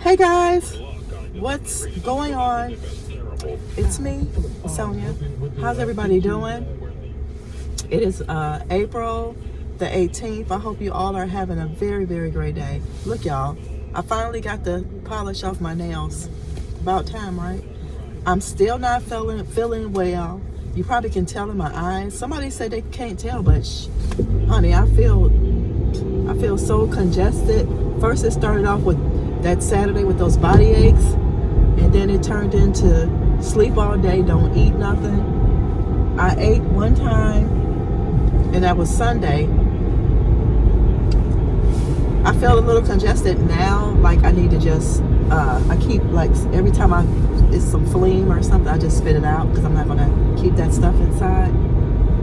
Hey guys, what's going on? It's me, Sonia. How's everybody doing? It is April the 18th. I hope you all are having a very, very great day. Look, y'all, I finally got the polish off my nails. About time, right? I'm still not feeling well. You probably can tell in my eyes. Somebody said they can't tell, but honey, I feel so congested. First, it started off with that Saturday with those body aches, and then it turned into sleep all day, don't eat nothing. I ate one time, and that was Sunday. I felt a little congested now, like I need to just, I keep, like, every time it's some phlegm or something, I just spit it out because I'm not going to keep that stuff inside.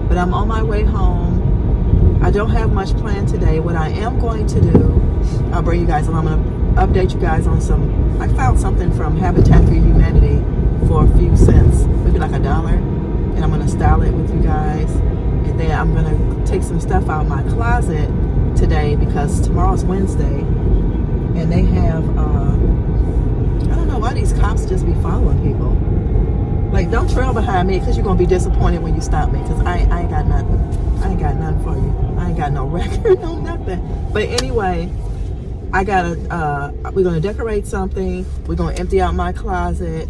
But I'm on my way home. I don't have much planned today. What I am going to do, I'll bring you guys along. I'm going to update you guys on I found something from Habitat for Humanity for a few cents, maybe like $1, and I'm going to style it with you guys. And then I'm going to take some stuff out of my closet today because tomorrow's Wednesday, and they have, I don't know why these cops just be following people. Like, don't trail behind me because you're going to be disappointed when you stop me because I ain't got nothing. I ain't got nothing for you. I ain't got no record, no nothing. But anyway, we're going to decorate something. We're going to empty out my closet.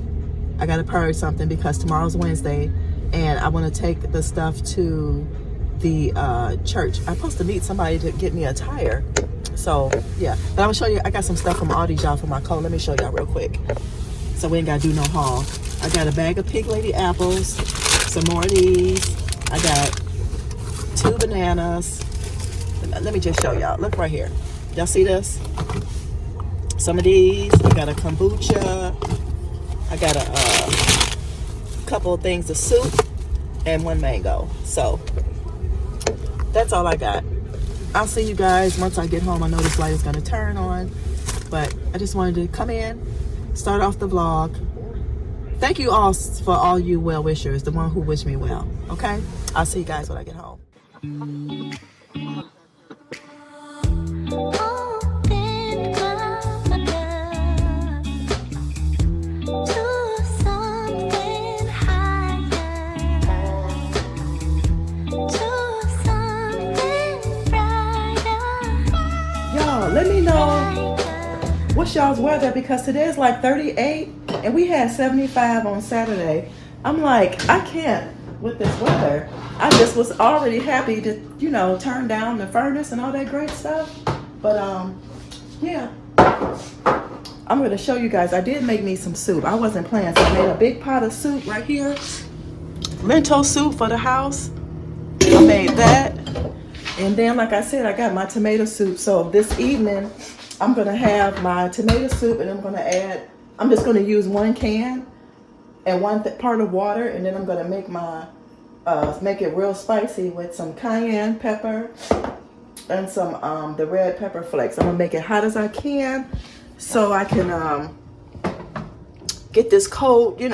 I got to purge something because tomorrow's Wednesday, and I want to take the stuff to the church. I'm supposed to meet somebody to get me a tire. So, yeah. But I'm going to show you. I got some stuff from Aldi's, y'all, for my coat. Let me show y'all real quick. So we ain't got to do no haul. I got a bag of Pig Lady apples. Some more of these. I got 2 bananas. Let me just show y'all. Look right here. Y'all see this? Some of these. I got a kombucha. I got a couple of things of soup and 1 mango. So that's all I got. I'll see you guys once I get home. I know this light is going to turn on, but I just wanted to come in, start off the vlog. Thank you all for all you well wishers, the one who wished me well. Okay? I'll see you guys when I get home. Let me know what's y'all's weather because today is like 38 and we had 75 on Saturday. I'm like, I can't with this weather. I just was already happy to, turn down the furnace and all that great stuff. But yeah, I'm going to show you guys. I did make me some soup. I wasn't playing, so I made a big pot of soup right here. Lentil soup for the house. I made that. And then, like I said, I got my tomato soup. So this evening, I'm going to have my tomato soup, and I'm just going to use 1 can and 1 part of water. And then I'm going to make make it real spicy with some cayenne pepper and some, the red pepper flakes. I'm going to make it hot as I can so I can, get this cold, get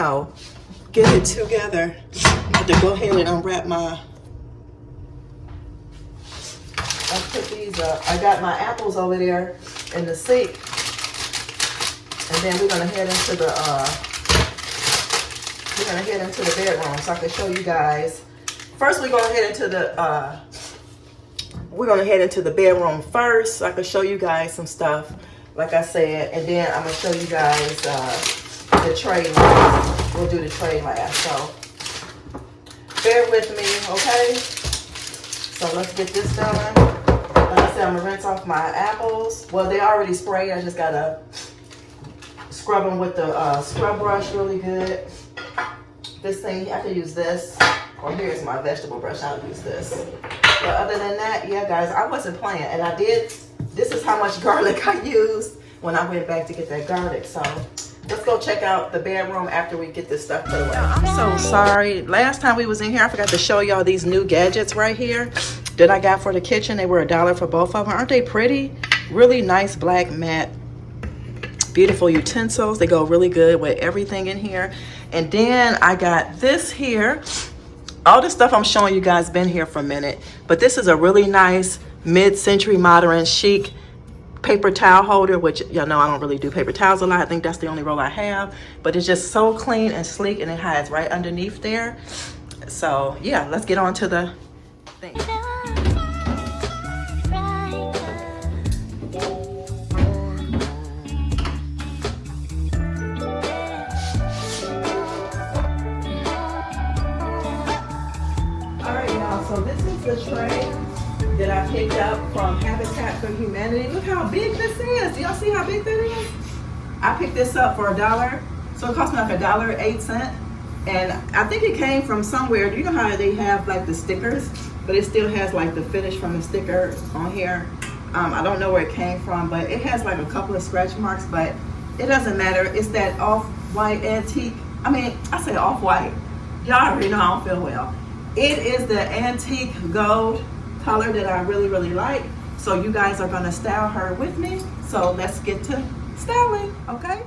it together. I have to go ahead and unwrap I put these up. I got my apples over there in the sink. And then we're gonna head into the bedroom so I can show you guys. First we're gonna head into the bedroom first so I can show you guys some stuff, like I said, and then I'm gonna show you guys the tray last. We'll do the tray last. So bear with me, okay? So let's get this done. Like I said, I'm gonna rinse off my apples. Well, they already sprayed. I just gotta scrub them with the scrub brush really good. This thing, I can use this. Or here's my vegetable brush. I'll use this. But other than that, yeah, guys, I wasn't playing. And this is how much garlic I used when I went back to get that garlic. So let's go check out the bedroom after we get this stuff put away. I'm so sorry. Last time we was in here, I forgot to show y'all these new gadgets right here that I got for the kitchen. They were $1 for both of them. Aren't they pretty? Really nice black matte, beautiful utensils. They go really good with everything in here. And then I got this here. All this stuff I'm showing you guys been here for a minute, but this is a really nice mid-century modern chic paper towel holder, which y'all know I don't really do paper towels a lot. I think that's the only roll I have, but it's just so clean and sleek, and it hides right underneath there. So yeah, let's get on to the thing. So this is the tray that I picked up from Habitat for Humanity. Look how big this is. Do y'all see how big that is? I picked this up for $1. So it cost me like $1.08. And I think it came from somewhere. Do you know how they have like the stickers? But it still has like the finish from the sticker on here. I don't know where it came from, but it has like a couple of scratch marks, but it doesn't matter. It's that off-white antique. I mean, I say off-white. Y'all already know I don't feel well. It is the antique gold color that I really, really like. So you guys are gonna style her with me. So let's get to styling, okay?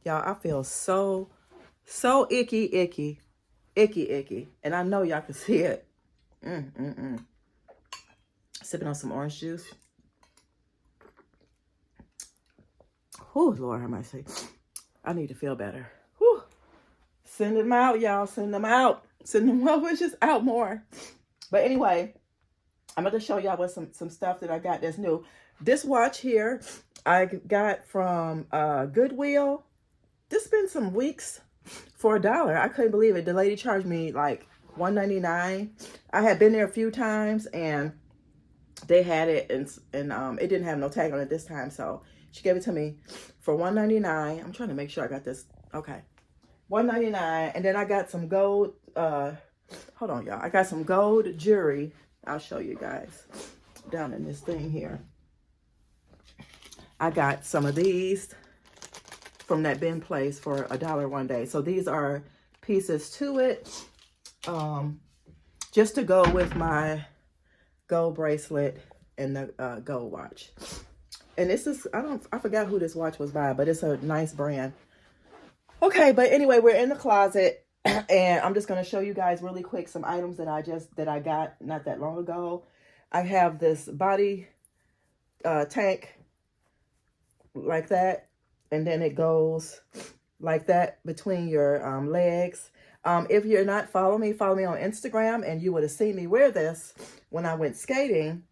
Y'all, I feel so icky. And I know y'all can see it. Sipping on some orange juice. Oh, Lord have mercy. I need to feel better. Whew. Send them out, y'all. Send them out. Send them over, just out more. But anyway, I'm going to show y'all what some stuff that I got that's new. This watch here, I got from Goodwill. This has been some weeks for $1. I couldn't believe it. The lady charged me like $1.99. I had been there a few times and they had it, and it didn't have no tag on it this time, so she gave it to me for $1.99. I'm trying to make sure I got this. Okay, $1.99, and then I got some gold. Hold on, y'all. I got some gold jewelry. I'll show you guys down in this thing here. I got some of these from that bin place for $1 one day. So these are pieces to it, just to go with my gold bracelet and the gold watch. And this is, I forgot who this watch was by, but it's a nice brand. Okay, but anyway, we're in the closet and I'm just going to show you guys really quick some items that I got not that long ago. I have this body tank like that, and then it goes like that between your legs. If you're not following me, follow me on Instagram, and you would have seen me wear this when I went skating.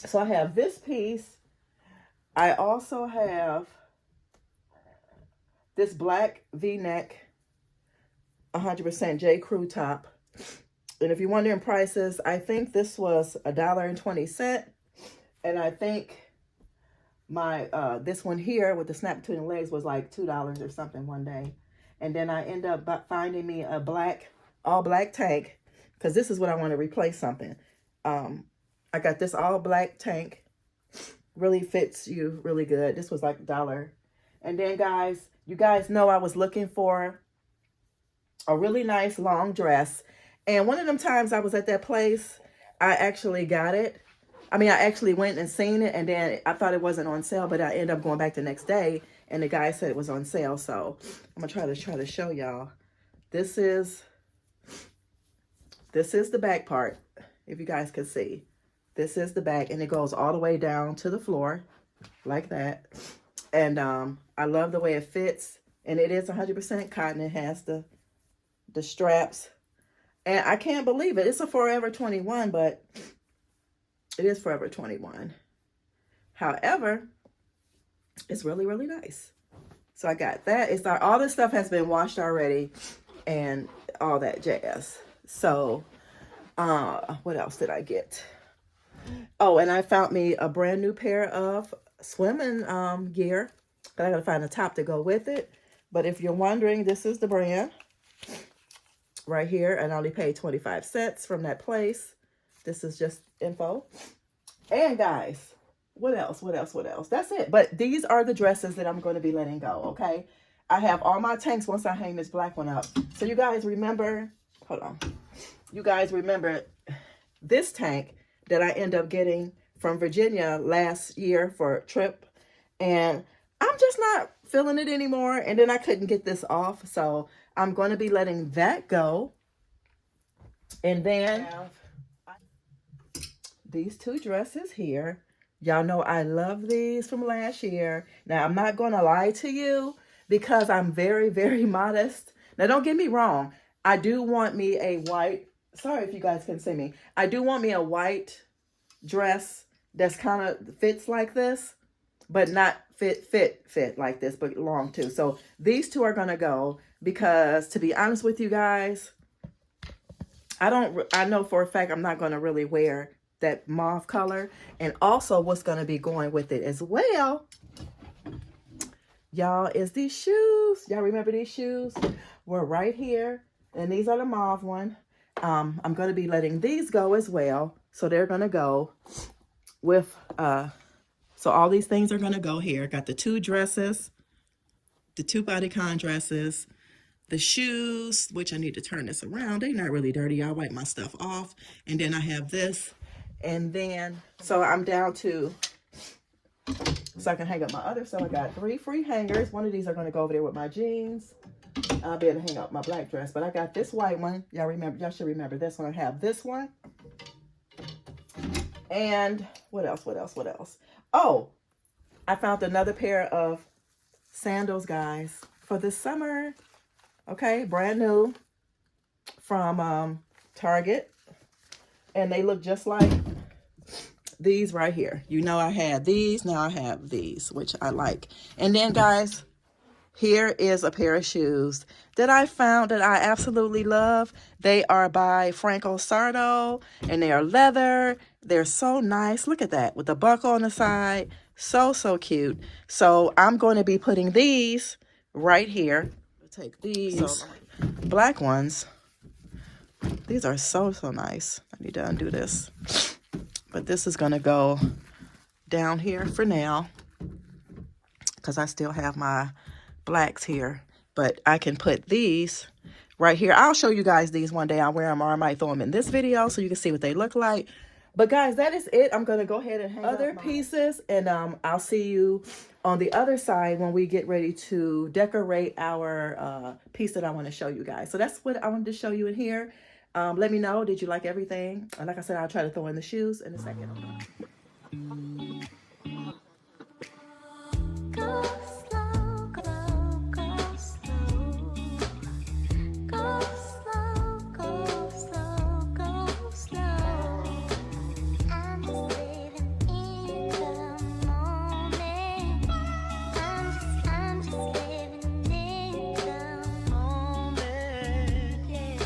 So I have this piece. I also have this black V-neck 100% J. Crew top. And if you're wondering prices, I think this was $1.20. And I think my this one here with the snap between the legs was like $2 or something one day. And then I end up finding me a all black tank, because this is what I want to replace something. I got this all black tank. Really fits you really good. This was like $1. And then guys, you guys know I was looking for a really nice long dress. And one of them times I was at that place, I actually got it. I mean, I actually went and seen it, and then I thought it wasn't on sale, but I ended up going back the next day, and the guy said it was on sale. So I'm gonna try to show y'all. This is the back part, if you guys can see. This is the back, and it goes all the way down to the floor like that. And I love the way it fits, and it is 100% cotton. It has the straps, and I can't believe it. It's a Forever 21, but it is Forever 21. However, it's really, really nice. So I got that. It's all this stuff has been washed already and all that jazz. So what else did I get? Oh, and I found me a brand new pair of swimming gear, but I gotta find a top to go with it. But if you're wondering, this is the brand right here, and I only paid 25 cents from that place. This is just info. And guys, what else? That's it. But these are the dresses that I'm going to be letting go, okay? I have all my tanks once I hang this black one up. So you guys remember, hold on. You guys remember this tank that I end up getting from Virginia last year for a trip. And I'm just not feeling it anymore. And then I couldn't get this off. So I'm going to be letting that go. And then these two dresses here. Y'all know I love these from last year. Now, I'm not going to lie to you because I'm very, very modest. Now, don't get me wrong. I do want me a white, sorry if you guys can see me. I do want me a white dress that's kind of fits like this, but not fit like this, but long too. So these two are going to go because, to be honest with you guys, I know for a fact I'm not going to really wear that mauve color. And also what's going to be going with it as well, y'all, is these shoes. Y'all remember these shoes? Were right here, and these are the mauve one. I'm going to be letting these go as well. So they're going to go with, so all these things are going to go here. Got the two dresses, the two bodycon dresses, the shoes, which I need to turn this around. They're not really dirty. I'll wipe my stuff off. And then I have this. And then, so I'm down to, so I can hang up my other. So I got 3 free hangers. One of these are going to go over there with my jeans. I'll be able to hang up my black dress. But I got this white one. Y'all should remember this one. I have this one. And what else? Oh, I found another pair of sandals, guys, for this summer. Okay, brand new from Target. And they look just like these right here. You know I had these. Now I have these, which I like. And then, guys, here is a pair of shoes that I found that I absolutely love. They are by Franco Sardo, and they are leather. They're so nice. Look at that, with the buckle on the side. So, so cute. So I'm going to be putting these right here. I'll take these black ones. These are so, so nice. I need to undo this. But this is going to go down here for now, because I still have my blacks here. But I can put these right here. I'll show you guys these one day. I'll wear them, or I might throw them in this video so you can see what they look like. But guys, that is it. I'm going to go ahead and hang other pieces. And I'll see you on the other side when we get ready to decorate our piece that I want to show you guys. So that's what I wanted to show you in here. Let me know, did you like everything? And like I said, I'll try to throw in the shoes in a second. Go slow, go slow. Go slow, go slow, go slow. I'm just living in the moment. I'm just living in the moment. Yeah.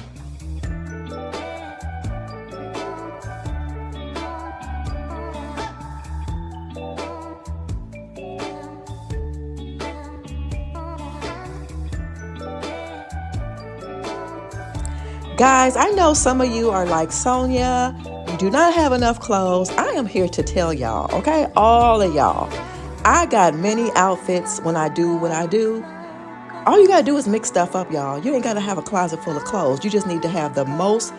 Guys, I know some of you are like, Sonia, you do not have enough clothes. I am here to tell y'all, okay? All of y'all. I got many outfits when I do what I do. All you gotta do is mix stuff up, y'all. You ain't gotta have a closet full of clothes. You just need to have the most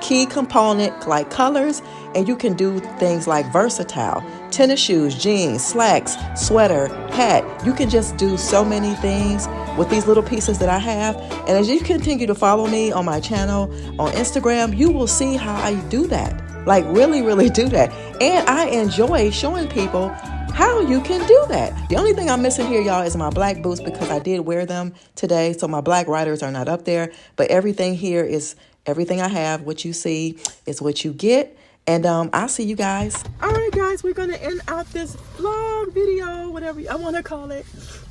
key component like colors, and you can do things like versatile. Tennis shoes, jeans, slacks, sweater, hat. You can just do so many things with these little pieces that I have. And as you continue to follow me on my channel on Instagram, you will see how I do that. Like really do that. And I enjoy showing people how you can do that. The only thing I'm missing here, y'all, is my black boots, because I did wear them today. So my black riders are not up there, but everything here is everything I have. What you see is what you get. And I'll see you guys. All right, guys, we're going to end out this vlog video, whatever I want to call it.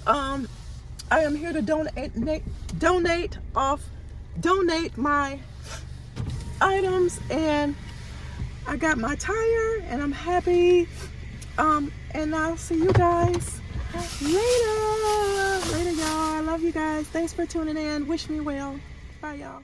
I am here to donate my items, and I got my tire, and I'm happy. And I'll see you guys later. Later, y'all. I love you guys. Thanks for tuning in. Wish me well. Bye, y'all.